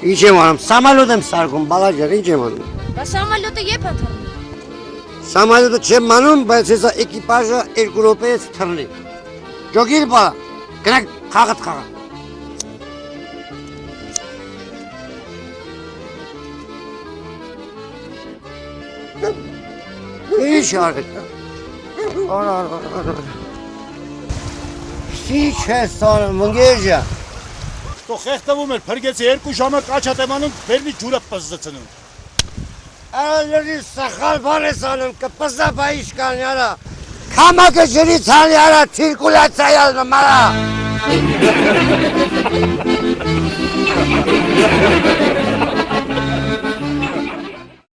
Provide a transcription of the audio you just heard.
Ինչ եմ անում, սամալոտ եմ սարկում, բալաջար, ինչ եմ անում։ Բա սամալյոտը եփ է թռնում։ Սամալոտը չեմ անում, բայց հեսա էկիպաժը 2 րոպեից թռնի։ Ջոգիր բա, գնանք խաղատ խաղա։ Ինչ արդ։ Ինչ ես անում, ընկերջա։ Թող խեղդվում էր, փրկեցի 2 ժամը կաչատ եմ անում, վերնի ջուրը պզծնում։ Ալերի սախալ բան ես անում, կպզա բա ինչ կանի արա։ Կամակը ջրի ցանի արա, ցիրկուլացիա ալնում արա։